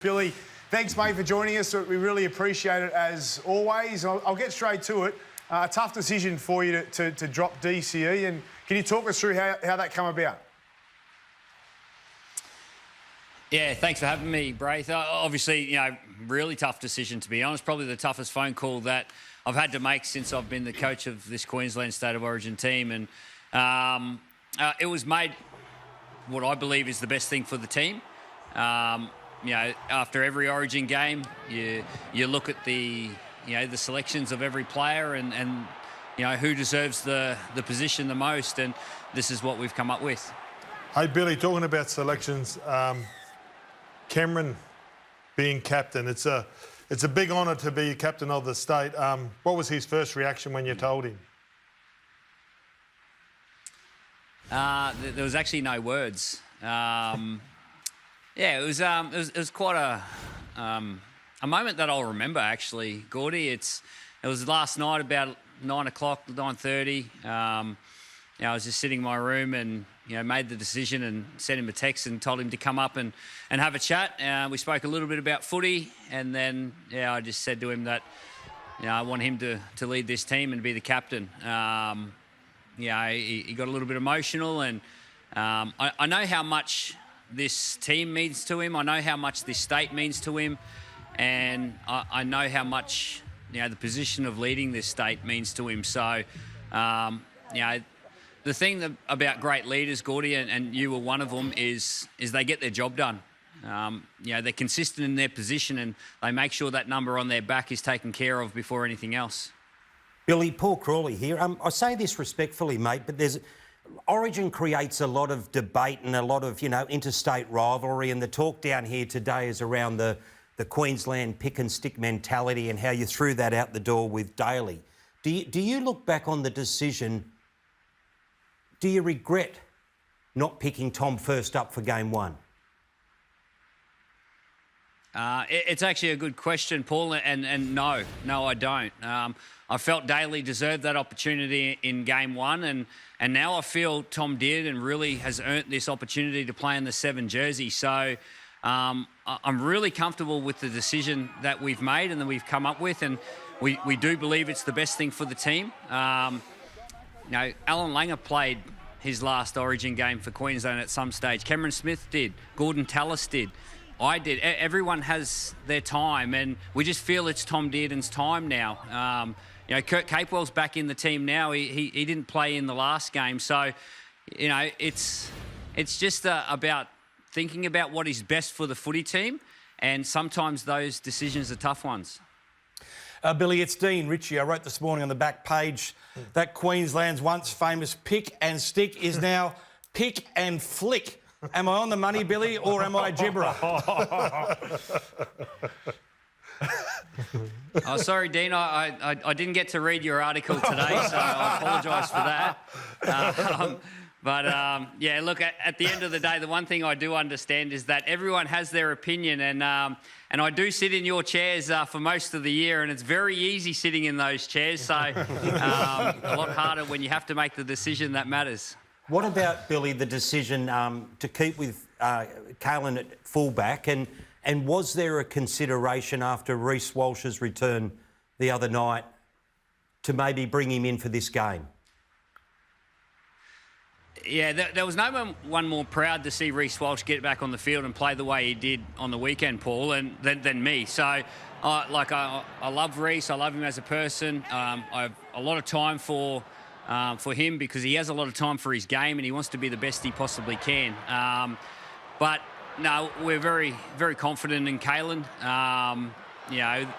Billy, thanks, mate, for joining us. We really appreciate it, as always. I'll get straight to it. A tough decision for you to drop DCE, and can you talk us through how that came about? Yeah, thanks for having me, Braith. Obviously, really tough decision, to be honest. Probably the toughest phone call that I've had to make since I've been the coach of this Queensland State of Origin team. And it was made what I believe is the best thing for the team. After every Origin game, you look at the selections of every player and who deserves the position the most, and this is what we've come up with. Hey, Billy, talking about selections, Cameron being captain, it's a big honour to be captain of the state. What was his first reaction when you told him? There was actually no words. Yeah, it was quite a moment that I'll remember, actually, Gordy. It was last night about 9 o'clock, 9:30. I was just sitting in my room and made the decision and sent him a text and told him to come up and have a chat. We spoke a little bit about footy, and then I just said to him that I want him to lead this team and be the captain. He got a little bit emotional, and I know how much this team means to him. I know how much this state means to him, and I know how much the position of leading this state means to him. So, the thing about great leaders, Gordy, and you were one of them, is they get their job done. They're consistent in their position, and they make sure that number on their back is taken care of before anything else. Billy, Paul Crawley here. I say this respectfully, mate, but Origin creates a lot of debate and a lot of, interstate rivalry, and the talk down here today is around the Queensland pick and stick mentality and how you threw that out the door with Daly. Do you look back on the decision? Do you regret not picking Tom first up for game one? It's actually a good question, Paul, and no, I don't. I felt Daly deserved that opportunity in game one, and now I feel Tom did and really has earned this opportunity to play in the 7 jersey. So I'm really comfortable with the decision that we've made and that we've come up with, and we do believe it's the best thing for the team. Alan Langer played his last Origin game for Queensland at some stage. Cameron Smith did. Gordon Tallis did. I did. Everyone has their time, and we just feel it's Tom Dearden's time now. Kurt Capewell's back in the team now. He didn't play in the last game, so it's just about thinking about what is best for the footy team, and sometimes those decisions are tough ones. Billy, it's Dean Ritchie. I wrote this morning on the back page that Queensland's once famous pick and stick is now pick and flick. Am I on the money, Billy, or am I a gibberer? Oh, sorry, Dean. I didn't get to read your article today, so I apologise for that. Look, at the end of the day, the one thing I do understand is that everyone has their opinion, and I do sit in your chairs for most of the year, and it's very easy sitting in those chairs, so a lot harder when you have to make the decision that matters. What about, Billy, the decision to keep with Kalen at fullback, and was there a consideration after Reece Walsh's return the other night to maybe bring him in for this game? Yeah, there was no one more proud to see Reece Walsh get back on the field and play the way he did on the weekend, Paul, than me. So, I love Reece. I love him as a person. I have a lot of time for him because he has a lot of time for his game and he wants to be the best he possibly can. But no, we're very, very confident in Kalen.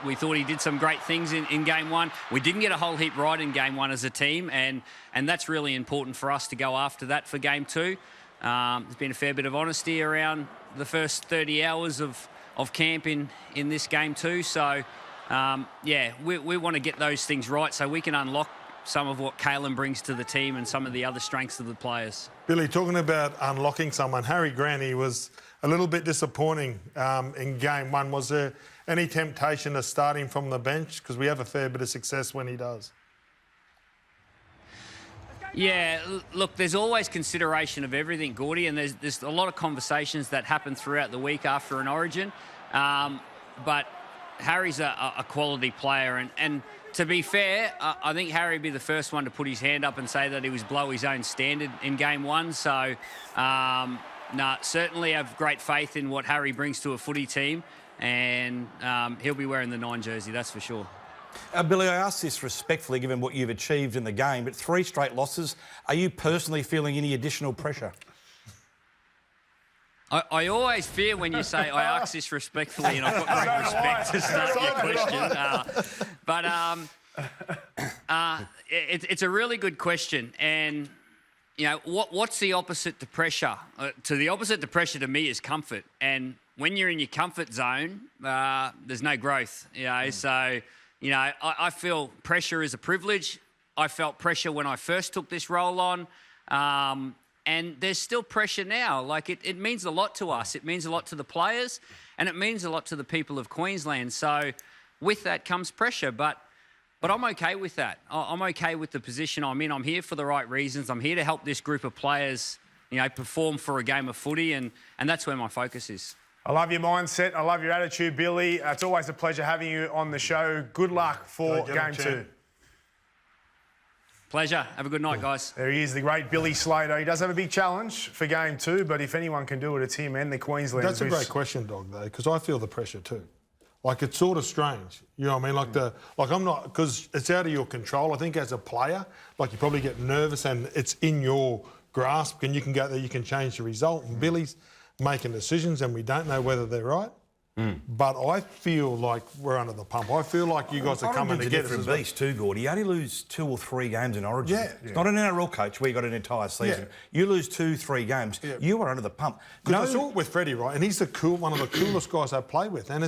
We thought he did some great things in game one. We didn't get a whole heap right in game one as a team, and that's really important for us to go after that for game two. There's been a fair bit of honesty around the first 30 hours of camp in this game too. So, we want to get those things right so we can unlock some of what Kalen brings to the team and some of the other strengths of the players. Billy, talking about unlocking someone, Harry Grant, he was a little bit disappointing in game one. Was there any temptation to start him from the bench? Because we have a fair bit of success when he does. Yeah, look, there's always consideration of everything, Gordy, and there's a lot of conversations that happen throughout the week after an Origin. But Harry's a quality player, and to be fair, I think Harry would be the first one to put his hand up and say that he was below his own standard in game one. So, certainly have great faith in what Harry brings to a footy team, and he'll be wearing the 9 jersey, that's for sure. Billy, I ask this respectfully, given what you've achieved in the game, but 3 straight losses. Are you personally feeling any additional pressure? I always fear when you say, I ask this respectfully, and I've got great respect to start your question. It's a really good question. And, you know, what's the opposite to pressure? The opposite to pressure to me is comfort. And when you're in your comfort zone, there's no growth, you know. So, you know, I feel pressure is a privilege. I felt pressure when I first took this role on. And there's still pressure now. Like, it means a lot to us. It means a lot to the players, and it means a lot to the people of Queensland. So with that comes pressure, but I'm okay with that. I'm okay with the position I'm in. I'm here for the right reasons. I'm here to help this group of players, you know, perform for a game of footy, and that's where my focus is. I love your mindset. I love your attitude, Billy. It's always a pleasure having you on the show. Good luck for game 2. Pleasure. Have a good night, guys. There he is, the great Billy Slater. He does have a big challenge for game 2, but if anyone can do it, it's him and the Queensland. That's a great question, Dog, though, because I feel the pressure too. Like, it's sort of strange. You know what I mean? Like I'm not, because it's out of your control. I think as a player, like, you probably get nervous and it's in your grasp, and you can go there, you can change the result. And Billy's making decisions and we don't know whether they're right. But I feel like we're under the pump. I feel like you guys are coming together. From beast too, Gordy. You only lose 2 or 3 games in Origin. It's not an NRL coach where you got an entire season. You lose 2, 3 games. You are under the pump. Because I saw it with Freddie, right? And he's one of the coolest guys I play with. And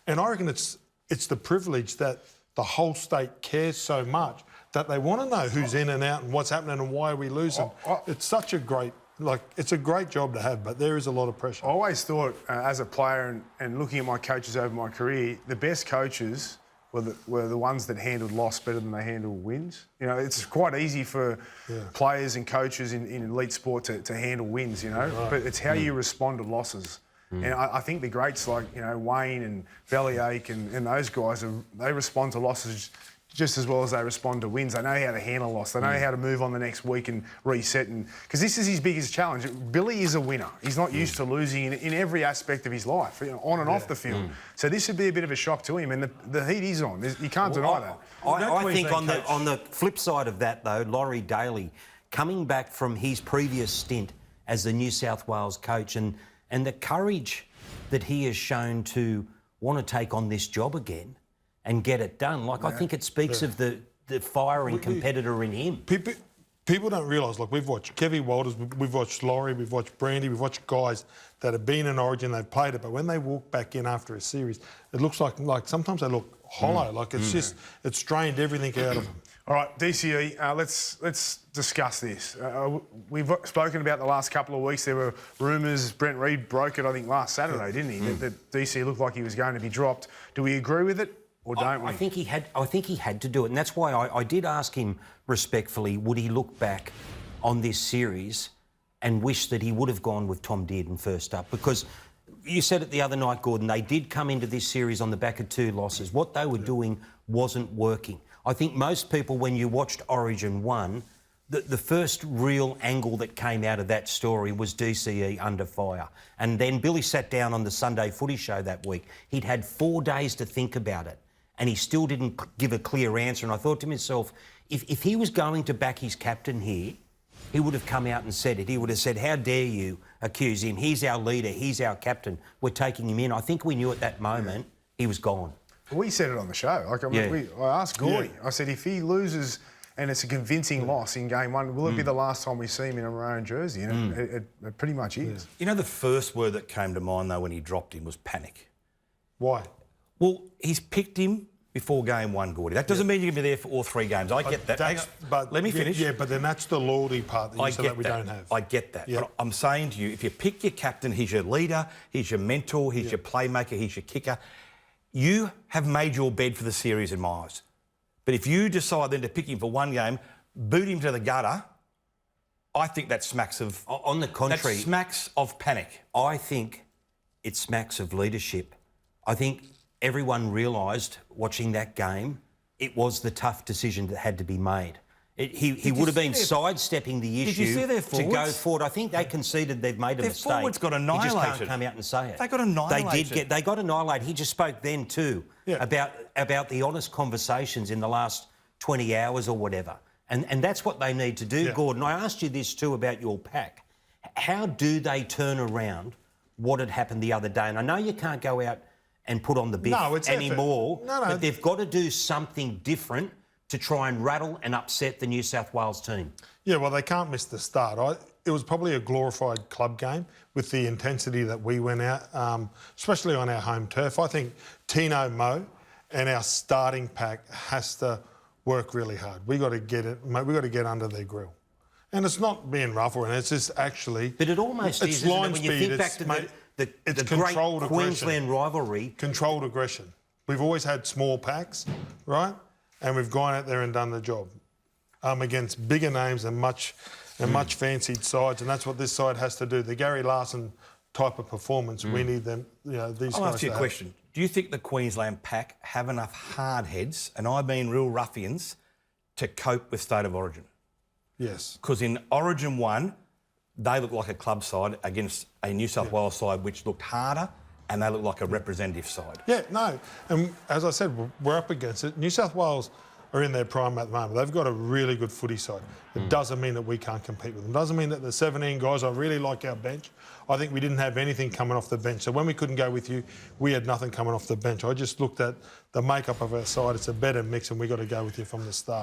I reckon it's the privilege that the whole state cares so much that they want to know who's in and out and what's happening and why are we losing. It's such a great. It's a great job to have, but there is a lot of pressure. I always thought, as a player and looking at my coaches over my career, the best coaches were the ones that handled loss better than they handled wins. You know, it's quite easy for players and coaches in elite sport to handle wins, you know, but it's how you respond to losses. And I think the greats like, you know, Wayne and Bellyache and those guys, they respond to losses just as well as they respond to wins. They know how to handle loss. They know how to move on the next week and reset. Because this is his biggest challenge. Billy is a winner. He's not used to losing in every aspect of his life, you know, on and off the field. So this would be a bit of a shock to him. And the heat is on. You can't deny that. I think on the flip side of that, though, Laurie Daly, coming back from his previous stint as the New South Wales coach and the courage that he has shown to want to take on this job again and get it done. Like, I think it speaks of the fiery competitor in him. People don't realise, like, we've watched Kevy Walters, we've watched Laurie, we've watched Brandy, we've watched guys that have been in Origin, they've played it, but when they walk back in after a series, it looks like sometimes they look hollow, like it's just, it's drained everything out of them. All right, DCE, let's discuss this. We've spoken about the last couple of weeks. There were rumours, Brent Reid broke it, I think, last Saturday, didn't he? That DCE looked like he was going to be dropped. Do we agree with it? Or don't we? I think he had to do it, and that's why I did ask him respectfully, would he look back on this series and wish that he would have gone with Tom Dearden first up? Because you said it the other night, Gordon, they did come into this series on the back of 2 losses. What they were doing wasn't working. I think most people, when you watched Origin 1, the first real angle that came out of that story was DCE under fire. And then Billy sat down on the Sunday Footy Show that week. He'd had 4 days to think about it, and he still didn't give a clear answer. And I thought to myself, if he was going to back his captain here, he would have come out and said it. He would have said, how dare you accuse him? He's our leader. He's our captain. We're taking him in. I think we knew at that moment he was gone. We said it on the show. Like, I asked Gordy. I said, if he loses and it's a convincing loss in game 1, will it be the last time we see him in a Maroon jersey? And it pretty much is. You know, the first word that came to mind, though, when he dropped him was panic. Why? Well, he's picked him before game 1, Gordy. That doesn't mean you're going to be there for all 3 games. I get that. But let me finish. Yeah, but then that's the loyalty part that you said that we don't have. I get that. Yeah. But I'm saying to you, if you pick your captain, he's your leader, he's your mentor, he's your playmaker, he's your kicker. You have made your bed for the series in my eyes. But if you decide then to pick him for 1 game, boot him to the gutter, I think that smacks of... On the contrary... That smacks of panic. I think it smacks of leadership I think everyone realised watching that game it was the tough decision that had to be made. He would have been sidestepping the issue see their to go forwards? forward. I think they conceded they've made a mistake. Their forwards got annihilated. He just can't come out and say it. They got annihilated. They got annihilated. He just spoke then too about the honest conversations in the last 20 hours or whatever. And that's what they need to do, Gordon. I asked you this too about your pack. How do they turn around what had happened the other day? And I know you can't go out and put on the biff anymore, but they've got to do something different to try and rattle and upset the New South Wales team. Yeah, well, they can't miss the start. It was probably a glorified club game with the intensity that we went out, especially on our home turf. I think Tino Mo and our starting pack has to work really hard. We got to get it. We got to get under their grill. And it's not being rough or anything. It's just actually. But it almost is, isn't it? When you think back to the great Queensland rivalry. Controlled aggression. We've always had small packs, right? And we've gone out there and done the job against bigger names and much fancied sides, and that's what this side has to do. The Gary Larson type of performance, we need them. You know, these. I'll ask you a question. Do you think the Queensland pack have enough hard heads, and I mean real ruffians, to cope with State of Origin? Yes. Because in Origin 1, they looked like a club side against a New South Wales side which looked harder, and they look like a representative side. Yeah, no. And as I said, we're up against it. New South Wales are in their prime at the moment. They've got a really good footy side. It doesn't mean that we can't compete with them. It doesn't mean that the 17 guys, I really like our bench. I think we didn't have anything coming off the bench. So when we couldn't go with you, we had nothing coming off the bench. I just looked at the makeup of our side. It's a better mix, and we got to go with you from the start.